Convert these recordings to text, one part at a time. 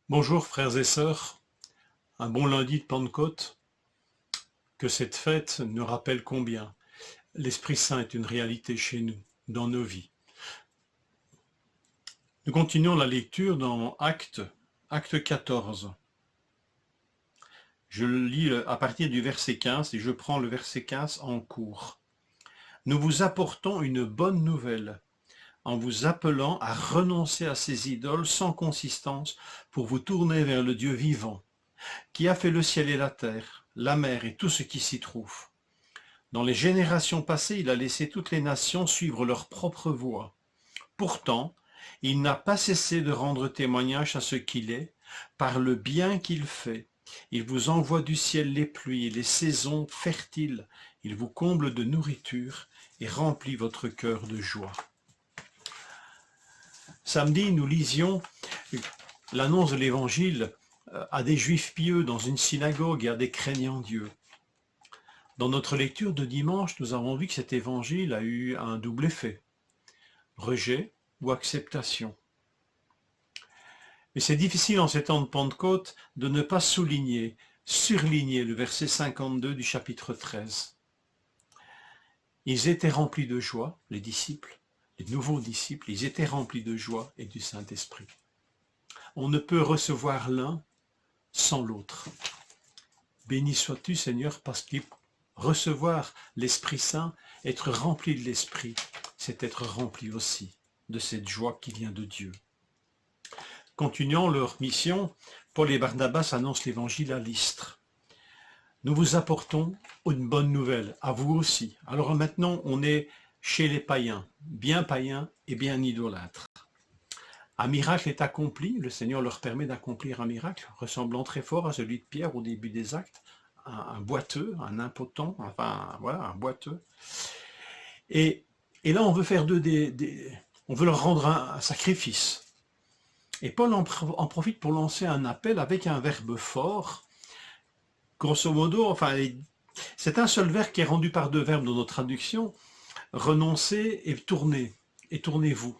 Bonjour frères et sœurs, un bon lundi de Pentecôte, que cette fête nous rappelle combien l'Esprit Saint est une réalité chez nous, dans nos vies. Nous continuons la lecture dans Acte 14. Je le lis à partir du verset 15 et je prends le verset 15 en cours. Nous vous apportons une bonne nouvelle en vous appelant à renoncer à ces idoles sans consistance pour vous tourner vers le Dieu vivant, qui a fait le ciel et la terre, la mer et tout ce qui s'y trouve. Dans les générations passées, il a laissé toutes les nations suivre leur propre voie. Pourtant, il n'a pas cessé de rendre témoignage à ce qu'il est, par le bien qu'il fait. Il vous envoie du ciel les pluies, les saisons fertiles. Il vous comble de nourriture et remplit votre cœur de joie. Samedi, nous lisions l'annonce de l'Évangile à des Juifs pieux dans une synagogue et à des craignants Dieu. Dans notre lecture de dimanche, nous avons vu que cet évangile a eu un double effet, rejet ou acceptation. Mais c'est difficile en ces temps de Pentecôte de ne pas surligner le verset 52 du chapitre 13. Ils étaient remplis de joie, les disciples, les nouveaux disciples, ils étaient remplis de joie et du Saint-Esprit. On ne peut recevoir l'un sans l'autre. Béni sois-tu, Seigneur, parce que recevoir l'Esprit Saint, être rempli de l'Esprit, c'est être rempli aussi de cette joie qui vient de Dieu. Continuant leur mission, Paul et Barnabas annoncent l'Évangile à Lystre. Nous vous apportons une bonne nouvelle, à vous aussi. Alors maintenant, on est chez les païens et bien idolâtres. Un miracle est accompli, le Seigneur leur permet d'accomplir un miracle, ressemblant très fort à celui de Pierre au début des Actes, un boiteux, un impotent, enfin voilà, un boiteux. Et là, on veut faire on veut leur rendre un sacrifice. Et Paul en profite pour lancer un appel avec un verbe fort. Grosso modo, enfin, c'est un seul verbe qui est rendu par deux verbes dans nos traductions, renoncer et tourner, et tournez-vous,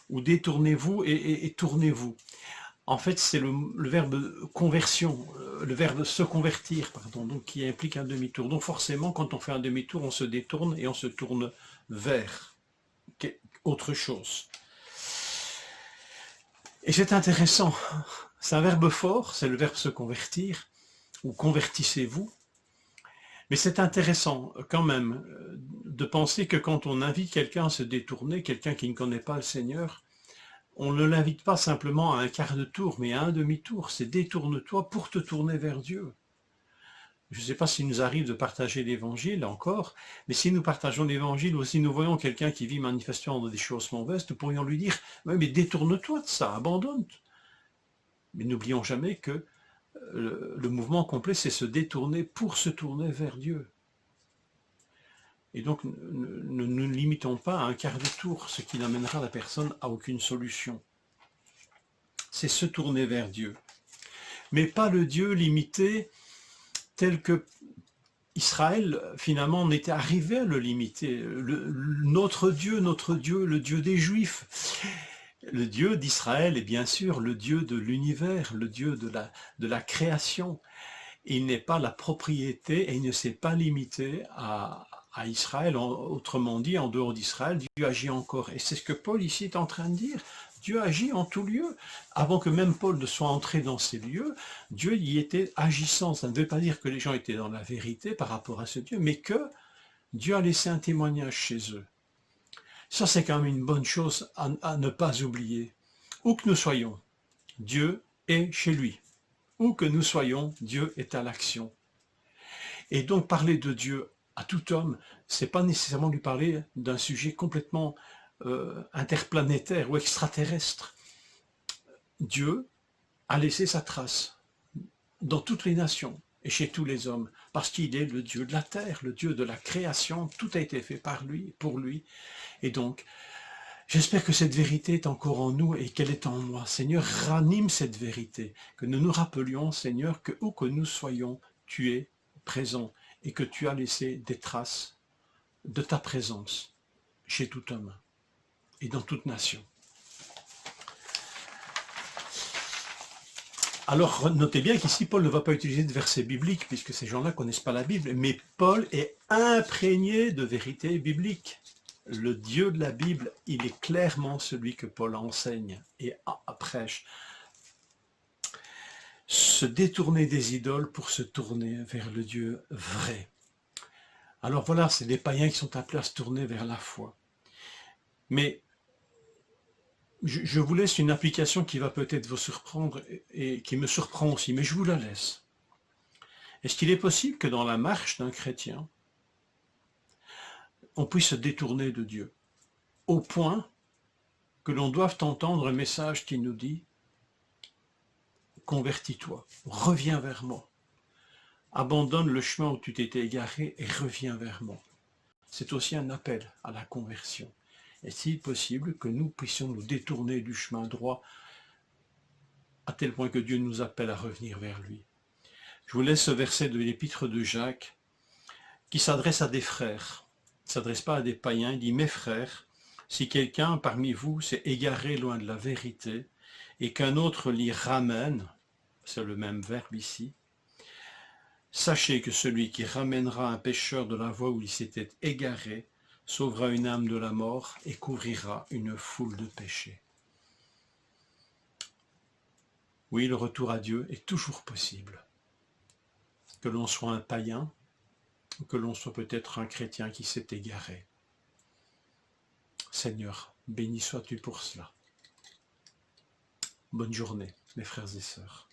ou détournez-vous et tournez-vous. En fait, c'est le verbe conversion, le verbe se convertir, pardon, donc qui implique un demi-tour. Donc forcément, quand on fait un demi-tour, on se détourne et on se tourne vers autre chose. Et c'est intéressant, c'est un verbe fort, c'est le verbe se convertir, ou convertissez-vous. Mais c'est intéressant quand même de penser que quand on invite quelqu'un à se détourner, quelqu'un qui ne connaît pas le Seigneur, on ne l'invite pas simplement à un quart de tour, mais à un demi-tour. C'est détourne-toi pour te tourner vers Dieu. Je ne sais pas s'il nous arrive de partager l'Évangile encore, mais si nous partageons l'Évangile ou si nous voyons quelqu'un qui vit manifestement des choses mauvaises, nous pourrions lui dire « Mais détourne-toi de ça, abandonne ». Mais n'oublions jamais que le mouvement complet, c'est se détourner pour se tourner vers Dieu. Et donc, ne nous limitons pas à un quart de tour, ce qui n'amènera la personne à aucune solution. C'est se tourner vers Dieu. Mais pas le Dieu limité tel que Israël, finalement, on était arrivé à le limiter. Notre Dieu, le Dieu des Juifs. Le Dieu d'Israël est bien sûr le Dieu de l'univers, le Dieu de la création. Il n'est pas la propriété et il ne s'est pas limité à Israël. Autrement dit, en dehors d'Israël, Dieu agit encore. Et c'est ce que Paul ici est en train de dire. Dieu agit en tout lieu. Avant que même Paul ne soit entré dans ces lieux, Dieu y était agissant. Ça ne veut pas dire que les gens étaient dans la vérité par rapport à ce Dieu, mais que Dieu a laissé un témoignage chez eux. Ça, c'est quand même une bonne chose à ne pas oublier. Où que nous soyons, Dieu est chez lui. Où que nous soyons, Dieu est à l'action. Et donc parler de Dieu à tout homme, c'est pas nécessairement lui parler d'un sujet complètement interplanétaire ou extraterrestre. Dieu a laissé sa trace dans toutes les nations et chez tous les hommes, parce qu'il est le Dieu de la terre, le Dieu de la création, tout a été fait par lui, pour lui. Et donc, j'espère que cette vérité est encore en nous et qu'elle est en moi. Seigneur, ranime cette vérité, que nous nous rappelions, Seigneur, que où que nous soyons, tu es présent et que tu as laissé des traces de ta présence chez tout homme et dans toute nation. Alors, notez bien qu'ici, Paul ne va pas utiliser de versets bibliques, puisque ces gens-là ne connaissent pas la Bible, mais Paul est imprégné de vérités bibliques. Le Dieu de la Bible, il est clairement celui que Paul enseigne et prêche. Se détourner des idoles pour se tourner vers le Dieu vrai. Alors voilà, c'est les païens qui sont appelés à se tourner vers la foi. Mais je vous laisse une application qui va peut-être vous surprendre et qui me surprend aussi, mais je vous la laisse. Est-ce qu'il est possible que dans la marche d'un chrétien, on puisse se détourner de Dieu, au point que l'on doive entendre un message qui nous dit « Convertis-toi, reviens vers moi, abandonne le chemin où tu t'étais égaré et reviens vers moi ». C'est aussi un appel à la conversion. Est-il possible que nous puissions nous détourner du chemin droit à tel point que Dieu nous appelle à revenir vers lui? Je vous laisse ce verset de l'épître de Jacques qui s'adresse à des frères. Il ne s'adresse pas à des païens. Il dit « Mes frères, si quelqu'un parmi vous s'est égaré loin de la vérité et qu'un autre l'y ramène, c'est le même verbe ici, sachez que celui qui ramènera un pécheur de la voie où il s'était égaré sauvera une âme de la mort et couvrira une foule de péchés. » Oui, le retour à Dieu est toujours possible. Que l'on soit un païen, ou que l'on soit peut-être un chrétien qui s'est égaré. Seigneur, béni sois-tu pour cela. Bonne journée, mes frères et sœurs.